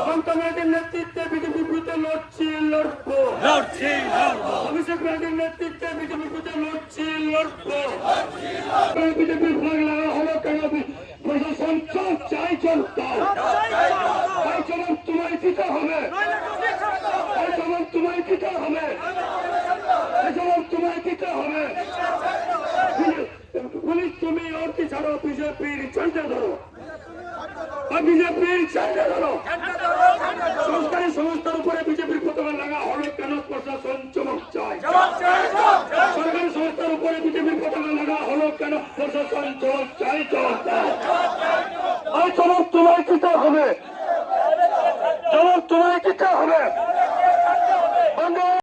মমতা ব্যানার্জির নেতৃত্বে বিজেপি বিরুদ্ধে লড়বো। অভিষেক ব্যানার্জির নেতৃত্বে বিজেপি বিরুদ্ধে লড়বো। বিজেপির ফ্ল্যাগ লাগা হলো কেন? প্রশাসন চাই চলতাম তোমায় দিতে হবে, তোমায় দিতে হবে, তোমায় দিতে হবে। পুলিশ তুমি और की ছাড়ো, বিজেপির ঝান্ডা ধরো, বিজেপির ঝান্ডা ধরো। সংস্কারী সংস্থার উপরে বিজেপির পতাকা লাগা হলো কেন? প্রশাসন চমক চায়। সরকারি সংস্থার উপরে বিজেপির পতাকা লাগা হলো কেন? প্রশাসন চমক চাই। চমক তোমায় দিতে হবে, চমক তোমায় দিতে হবে।